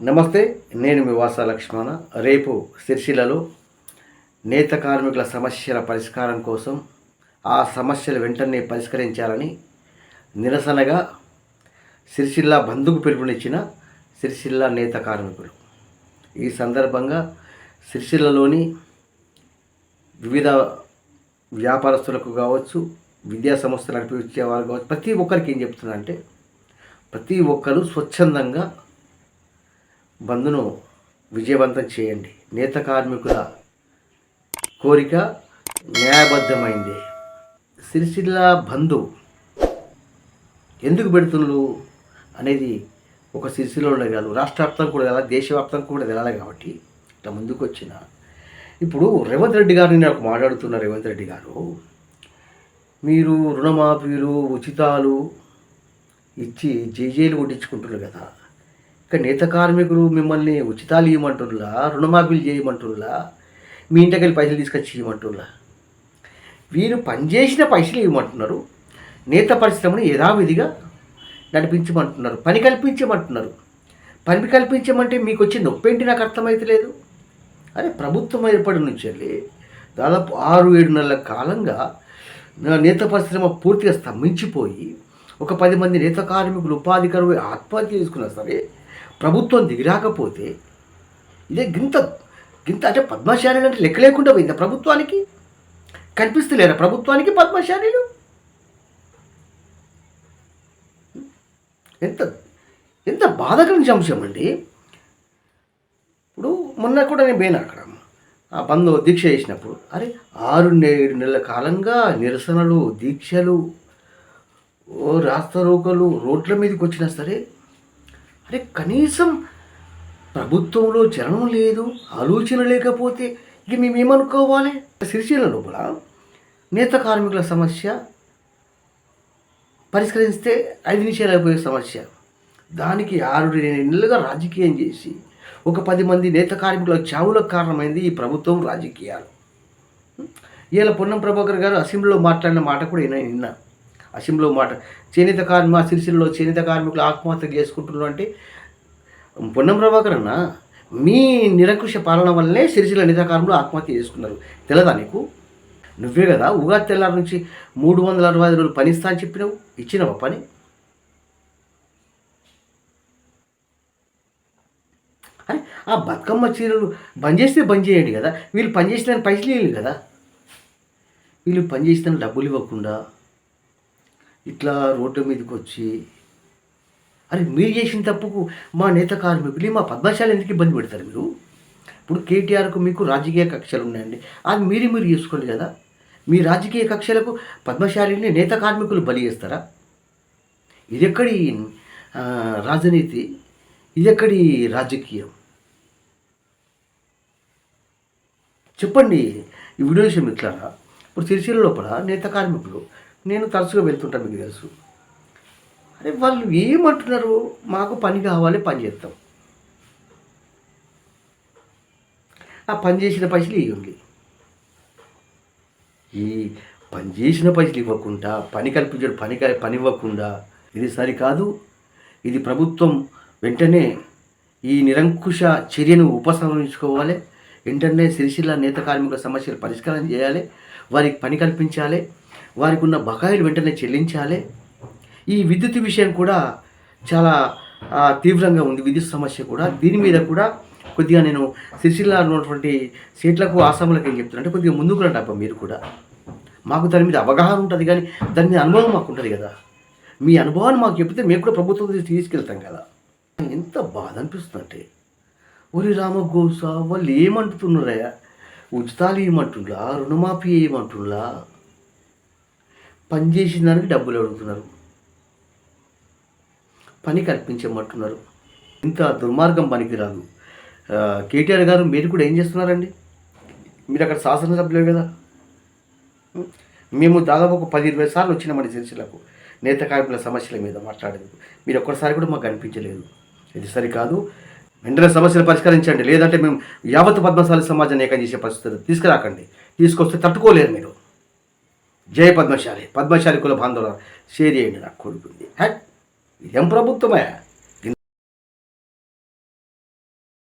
నమస్తే, నేను మీ వాసా లక్ష్మణ. రేపు సిరిసిల్లలో నేత కార్మికుల సమస్యల పరిష్కారం కోసం ఆ సమస్యలు వెంటనే పరిష్కరించాలని నిరసనగా సిరిసిల్ల బంద్కు పిలుపునిచ్చిన సిరిసిల్ల నేత కార్మికులు. ఈ సందర్భంగా సిరిసిల్లలోని వివిధ వ్యాపారస్తులకు కావచ్చు, విద్యా సంస్థలు నడిపించేవారు కావచ్చు, ప్రతి ఒక్కరికి ఏం చెప్తున్నా అంటే ప్రతి ఒక్కరూ స్వచ్ఛందంగా బంద్ను విజయవంతం చేయండి. నేత కార్మికుల కోరిక న్యాయబద్ధమైంది. సిరిసిల్ల బంధు ఎందుకు పెడుతున్నారు అనేది ఒక సిరిసిల్లలో కాదు, రాష్ట్ర వ్యాప్తంగా కూడా తెలాలి, దేశవ్యాప్తంగా కూడా తెలాలి. కాబట్టి ఇట్లా ముందుకు వచ్చిన ఇప్పుడు రేవంత్ రెడ్డి గారు నేను మాట్లాడుతున్న రేవంత్ రెడ్డి గారు, మీరు రుణమాఫీలు ఉచితాలు ఇచ్చి జైలు కొట్టించుకుంటున్నారు కదా. ఇక నేత కార్మికులు మిమ్మల్ని ఉచితాలు ఇవ్వమంటున్నా, రుణమాఫీలు చేయమంటున్నా, మీ ఇంటికి వెళ్ళి పైసలు తీసుకొచ్చి ఇవ్వమంటున్నా. వీరు పనిచేసిన పైసలు ఇవ్వమంటున్నారు, నేత పరిశ్రమను యథావిధిగా నడిపించమంటున్నారు, పని కల్పించమంటున్నారు. పని కల్పించమంటే మీకు వచ్చి నొప్పేంటి నాకు అర్థమైతే లేదు. అరే, ప్రభుత్వం ఏర్పడి నుంచి వెళ్ళి దాదాపు 6-7 నెలల కాలంగా నేత పరిశ్రమ పూర్తిగా స్తంభించిపోయి ఒక 10 మంది నేత కార్మికులు ఉపాధి కరువు ఆత్మహత్య చేసుకున్నా సరే ప్రభుత్వం దిగిరాకపోతే ఇదే గింత అంటే పద్మశాలీలు అంటే లెక్క లేకుండా పోయిందా ప్రభుత్వానికి? కనిపిస్తలేరా ప్రభుత్వానికి పద్మశాలీలు? ఎంత బాధాకరమైన అంశం అండి. ఇప్పుడు మొన్న కూడా నేను పోయినా అక్కడ ఆ బంద్ దీక్ష చేసినప్పుడు, అరే 6-7 నెలల కాలంగా నిరసనలు, దీక్షలు, రాస్తారోకలు, రోడ్ల మీదకి వచ్చినా సరే అరే కనీసం ప్రభుత్వంలో చలనం లేదు, ఆలోచన లేకపోతే ఇక మేమేమనుకోవాలి? సిరిసిల్ల లోపల నేత కార్మికుల సమస్య పరిష్కరిస్తే 5 నిమిషాలు అయిపోయే సమస్య, దానికి 6-7 నెలలుగా రాజకీయం చేసి ఒక 10 మంది నేత కార్మికుల చావులకు కారణమైంది ఈ ప్రభుత్వం, రాజకీయాలు. ఇలా పొన్నం ప్రభాకర్ గారు అసెంబ్లీలో మాట్లాడిన మాట కూడా నిన్న అసెంబ్లీలో మాట, సిరిసిల్లలో చేనేత కార్మికులు ఆత్మహత్య చేసుకుంటున్నారు అంటే, పొన్నం ప్రభాకర్ అన్న మీ నిరంకుశ పాలన వల్లనే సిరిసిల్ల నేత కార్మికులు ఆత్మహత్య చేసుకున్నారు. తెలదా నీకు? నువ్వే కదా ఉగాది తెల్లారి నుంచి 365 రోజులు పని ఇస్తా అని చెప్పినావు, ఇచ్చినావా పని? అరే ఆ బతుకమ్మ చీరలు బంద్ చేస్తే బంద్ చేయండి కదా. వీళ్ళు పని చేసిన పైసలు ఇవ్వలేదు కదా. వీళ్ళు పని చేసిన డబ్బులు ఇవ్వకుండా ఇట్లా రోడ్డు మీదకి వచ్చి, అరే మీరు చేసిన తప్పుకు మా నేత కార్మికులు, మా పద్మశాలి ఎందుకు ఇబ్బంది పెడతారు మీరు? ఇప్పుడు కేటీఆర్కు మీకు రాజకీయ కక్షలు ఉన్నాయండి, అది మీరు చేసుకోండి కదా. మీ రాజకీయ కక్షలకు పద్మశాలిని నేత కార్మికులు బలి చేస్తారా? ఇదెక్కడి రాజనీతి, ఇదెక్కడి రాజకీయం? చెప్పండి ఈ వీడియో విషయం. ఇట్లా ఇప్పుడు సిరిసిల్ల లోపల నేత కార్మికులు, నేను తరచుగా వెళ్తుంటాను, మీకు తెలుసు. అరే వాళ్ళు ఏమంటున్నారు, మాకు పని కావాలి, పని చేస్తాం, ఆ పని చేసిన పైసలు ఇవ్వండి. ఈ పని చేసిన పైసలు ఇవ్వకుండా, పని కల్పించడం పని ఇవ్వకుండా ఇది సరికాదు. ఇది ప్రభుత్వం వెంటనే ఈ నిరంకుశ చర్యను ఉపసంహరించుకోవాలి. వెంటనే సిరిసిల్ల నేత కార్మికుల సమస్యలు పరిష్కారం చేయాలి, వారికి పని కల్పించాలి, వారికి ఉన్న బకాయిలు వెంటనే చెల్లించాలి. ఈ విద్యుత్ విషయం కూడా చాలా తీవ్రంగా ఉంది, విద్యుత్ సమస్య కూడా. దీని మీద కూడా కొద్దిగా నేను సిరిసిల్ల ఉన్నటువంటి సీట్లకు, ఆసాములకు ఏం చెప్తున్నా అంటే కొద్దిగా ముందుకు రండి అబ్బా మీరు కూడా. మాకు దాని మీద అవగాహన ఉంటుంది, కానీ దాని మీద అనుభవం మాకు ఉంటుంది కదా. మీ అనుభవాన్ని మాకు చెప్తే మేము కూడా ప్రభుత్వం తీసుకెళ్తాం కదా. ఎంత బాధ అనిపిస్తుందంటే, ఒరి రామగోస వాళ్ళు ఏమంటున్నారా? ఉచితాలు ఏమంటున్నా, రుణమాఫీ ఏమంటున్నా, పని చేసిన దానికి డబ్బులు అడుగుతున్నారు, పని కల్పించమంటున్నారు. ఇంత దుర్మార్గం పనికిరాదు. కేటీఆర్ గారు మీరు కూడా ఏం చేస్తున్నారండి? మీరు అక్కడ శాసనసభ్యులే కదా. మేము దాదాపు ఒక 10-20 సార్లు వచ్చినామండి సిరిసిల్లకు నేత కార్మికుల సమస్యల మీద మాట్లాడేందుకు. మీరు ఒక్కసారి కూడా మాకు కనిపించలేదు. ఇది సరికాదు. వెంటనే సమస్యలు పరిష్కరించండి, లేదంటే మేము యావత్ పద్మశాలి సమాజాన్ని ఏకం చేసే పరిస్థితి తీసుకురాకండి. తీసుకొస్తే తట్టుకోలేరు మీరు. జయ పద్మశాలి, పద్మశాలి కుల బాంధవుల షేర్ చేయండి. నాకు కొడుకుంది. ఇదేం ప్రభుత్వమే?